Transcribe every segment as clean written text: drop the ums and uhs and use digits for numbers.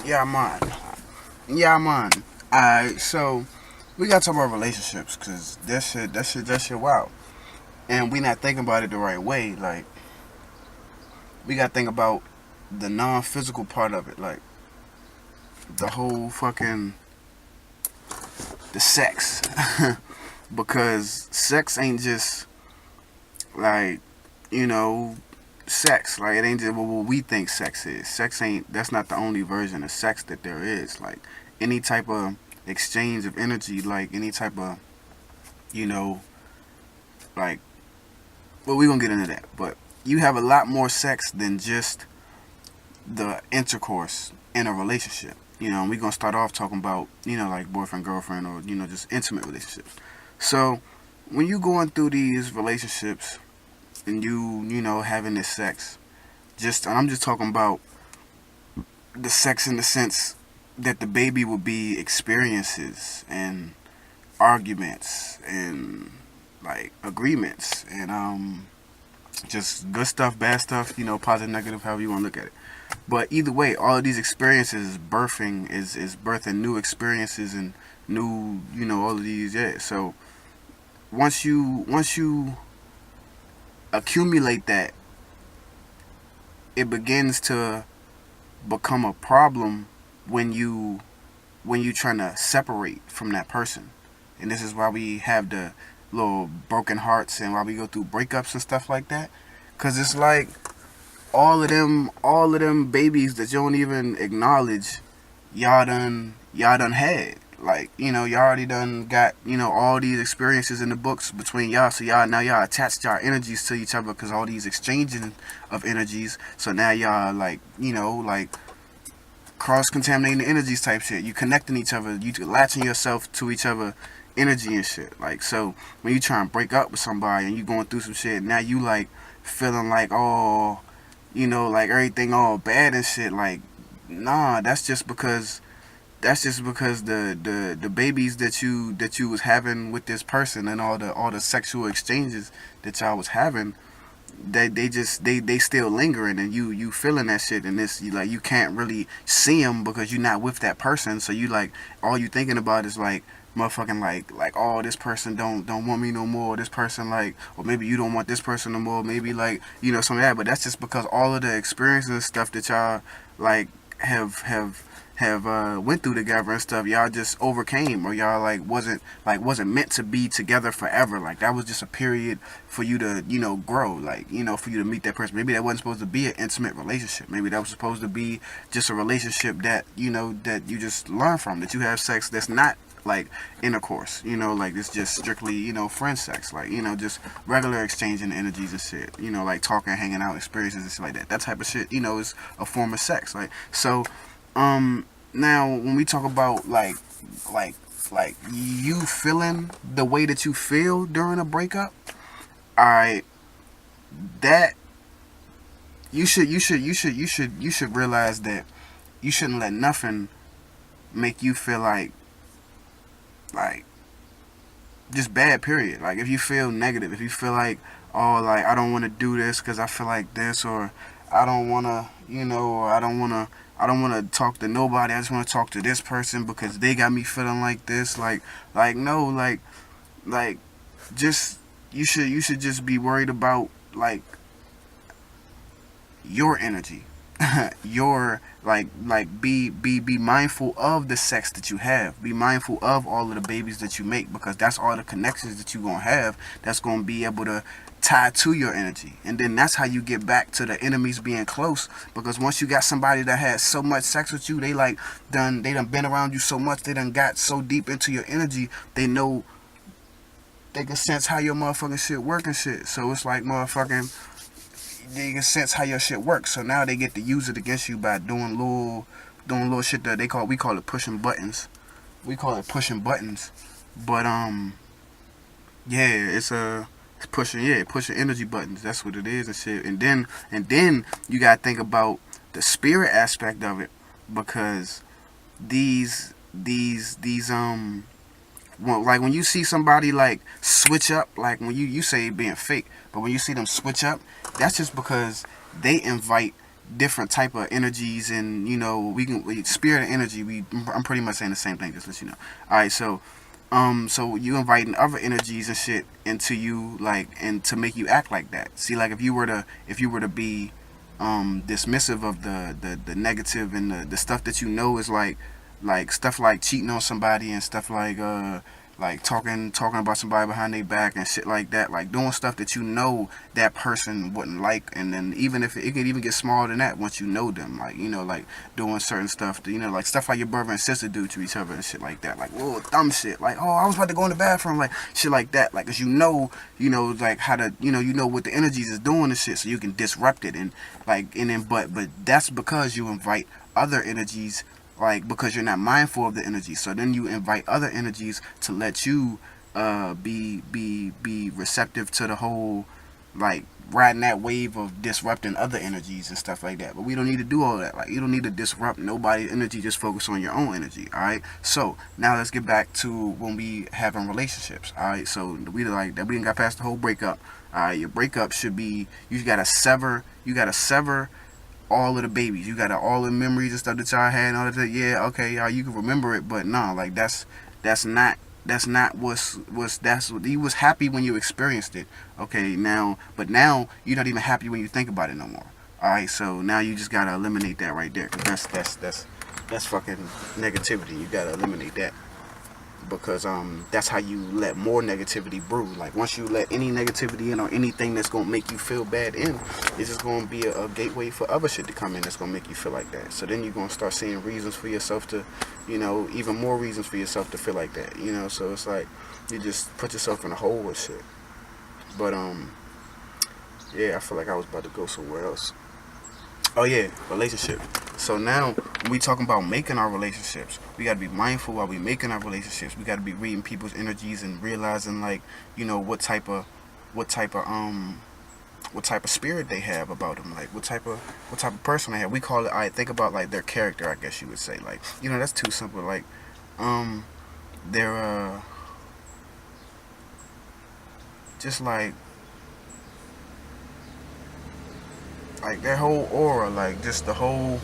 Yeah, man. Yeah, man. Alright, so we gotta talk about relationships, cause that shit, wow. And we not thinking about it the right way. Like, we gotta think about the non-physical part of it, like the whole fucking the sex, because sex ain't just like you know sex. Like it ain't just what we think sex is. Sex ain't. That's not the only version of sex that there is. Like any type of exchange of energy, like any type of you know like well, we gonna get into that, but you have a lot more sex than just the intercourse in a relationship. And we're gonna start off talking about, like boyfriend, girlfriend, or, just intimate relationships. So when you going through these relationships and having this sex, and I'm just talking about the sex in the sense that the baby will be experiences and arguments and like agreements and just good stuff, bad stuff, positive, negative, however you want to look at it. But either way, all of these experiences is birthing new experiences and new, all of these. Yeah. So once you accumulate that, it begins to become a problem when you trying to separate from that person. And this is why we have the little broken hearts and why we go through breakups and stuff like that. Cause it's like all of them babies that you don't even acknowledge, y'all done had. Like, y'all already done got, all these experiences in the books between y'all. So y'all attached y'all energies to each other because all these exchanging of energies. So now y'all like, like cross contaminating the energies type shit. You connecting each other, you latching yourself to each other energy and shit. Like, so when you try and break up with somebody and you going through some shit, now you like feeling like, oh, like everything all bad and shit. Like, nah, that's just because the babies that you was having with this person and all the sexual exchanges that y'all was having, they still lingering, and you feeling that shit, and this you can't really see them because you're not with that person. So you like all you thinking about is like motherfucking like oh, this person don't want me no more, this person like, or maybe you don't want this person no more, maybe like some of that. But that's just because all of the experiences and stuff that y'all like have went through together and stuff, y'all just overcame, or y'all wasn't meant to be together forever. Like that was just a period for you to grow, like for you to meet that person. Maybe that wasn't supposed to be an intimate relationship. Maybe that was supposed to be just a relationship that that you just learn from, that you have sex that's not like intercourse, like it's just strictly, friend sex, like, just regular exchanging energies and shit, like talking, hanging out, experiences and shit like that. That type of shit, is a form of sex. Like, so, now when we talk about like, like you feeling the way that you feel during a breakup, I that you should realize that you shouldn't let nothing make you feel like just bad, period. Like if you feel negative, if you feel like, oh, like I don't want to do this because I feel like this, or I don't want to, or I don't want to talk to nobody, I just want to talk to this person because they got me feeling like this. Like no, like just you should just be worried about like your energy. Your like be mindful of the sex that you have. Be mindful of all of the babies that you make, because that's all the connections that you gonna have that's gonna be able to tie to your energy. And then that's how you get back to the enemies being close, because once you got somebody that has so much sex with you, they done been around you so much, they done got so deep into your energy, they know, they can sense how your motherfucking shit work and shit. So it's like motherfucking, they can sense how your shit works. So now they get to use it against you by doing little shit that we call it pushing buttons. We call it pushing buttons. But yeah, it's pushing energy buttons. That's what it is and shit. And then you gotta think about the spirit aspect of it, because these like when you see somebody like switch up, like when you say being fake, but when you see them switch up, that's just because they invite different type of energies, and spirit and energy. I'm pretty much saying the same thing, just let you know. All right, so you inviting other energies and shit into you, like, and to make you act like that. See, like, if you were to be dismissive of the negative and the stuff that is like stuff like cheating on somebody and stuff like talking about somebody behind their back and shit like that, like doing stuff that that person wouldn't like. And then even if it could even get smaller than that once you know them, like, like doing certain stuff that, like stuff like your brother and sister do to each other and shit like that, like little dumb shit, like, oh, I was about to go in the bathroom, like shit like that, like, cause like how to, what the energies is doing and shit, so you can disrupt it. And like, and then but that's because you invite other energies, like, because you're not mindful of the energy. So then you invite other energies to let you be receptive to the whole, like, riding that wave of disrupting other energies and stuff like that. But we don't need to do all that. Like, you don't need to disrupt nobody's energy. Just focus on your own energy. All right. So now let's get back to when we having relationships. All right. So we like that. We didn't got past the whole breakup. All right. Your breakup should be, you gotta sever all of the babies. You got all the memories and stuff that y'all had and all that. Yeah, okay, y'all, you can remember it, but no, like that's not that's what you was happy when you experienced it. Okay, now you're not even happy when you think about it no more. All right, so now you just gotta eliminate that right there, because that's fucking negativity. You gotta eliminate that, because that's how you let more negativity brew. Like, once you let any negativity in or anything that's gonna make you feel bad in, it's just gonna be a gateway for other shit to come in that's gonna make you feel like that. So then you're gonna start seeing reasons for yourself to, even more reasons for yourself to feel like that. So it's like you just put yourself in a hole with shit. But yeah, I feel like I was about to go somewhere else. Oh yeah, relationship. So now when we talking about making our relationships, we gotta be mindful while we making our relationships. We gotta be reading people's energies and realizing, like, what type of spirit they have about them, like what type of person they have. We call it, I think about, like, their character, I guess you would say. Like, that's too simple. Like, they're just like their whole aura, like just the whole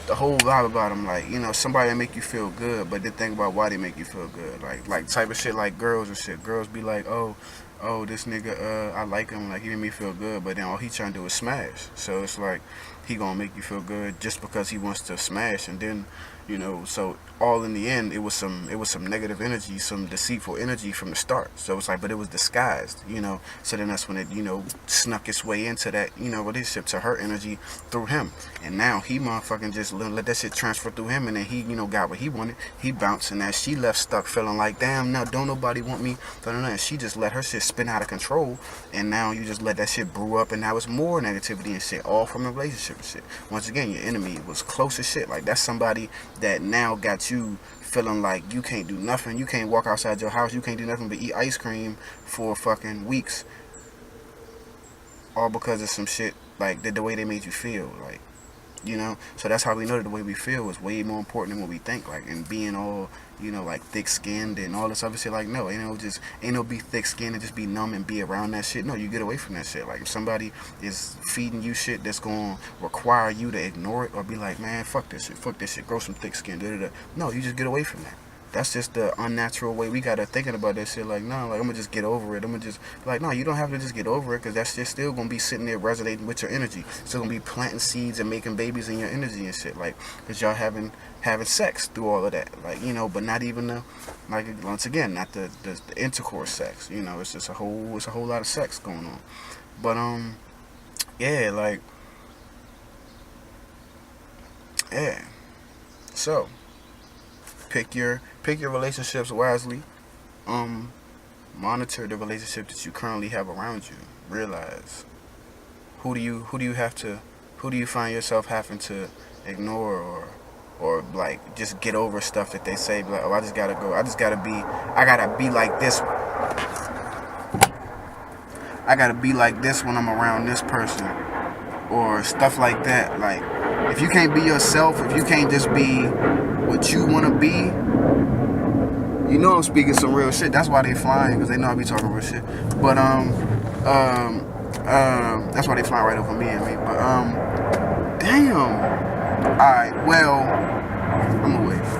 vibe about them. Like, somebody that make you feel good, but then think about why they make you feel good. Like type of shit, like girls and shit. Girls be like, oh, this nigga, I like him, like he made me feel good, but then all he trying to do is smash. So it's like he gonna make you feel good just because he wants to smash. And then, so all in the end, it was some negative energy, some deceitful energy from the start. So it's like, but it was disguised, so then that's when it, snuck its way into that, relationship, to her energy through him. And now he motherfucking just let that shit transfer through him, and then he, got what he wanted. He bounced, and that she left stuck feeling like, damn, now don't nobody want me. And she just let her shit spin out of control, and now you just let that shit brew up, and now it's more negativity and shit, all from the relationship and shit. Once again, your enemy was close as shit. Like, that's somebody that now got you feeling like you can't do nothing. You can't walk outside your house. You can't do nothing but eat ice cream for fucking weeks, all because of some shit, like the way they made you feel. Like, so that's how we know that the way we feel is way more important than what we think. Like, and being all, like thick-skinned and all this other shit. Like, no, ain't no be thick-skinned and just be numb and be around that shit. No, you get away from that shit. Like, if somebody is feeding you shit that's going to require you to ignore it or be like, man, fuck this shit, grow some thick skin, da-da-da. No, you just get away from that. That's just the unnatural way we gotta thinking about that shit. Like, no, like, I'm gonna just get over it. I'm gonna just, like, no, you don't have to just get over it, because that's just still gonna be sitting there resonating with your energy. Still gonna be planting seeds and making babies in your energy and shit. Like, because y'all having sex through all of that. Like, but not even the, like, once again, not the intercourse sex. It's just a whole lot of sex going on. But yeah, like, yeah. So pick your relationships wisely. Monitor the relationship that you currently have around you. Realize who do you find yourself having to ignore, or like just get over stuff that they say. Like, oh, I gotta be like this. I gotta be like this when I'm around this person, or stuff like that. Like, if you can't be yourself, if you can't just be what you want to be, I'm speaking some real shit. That's why they flying, because they know I be talking real shit. But that's why they flying right over me and me. But Damn. Alright, well, I'm gonna wait.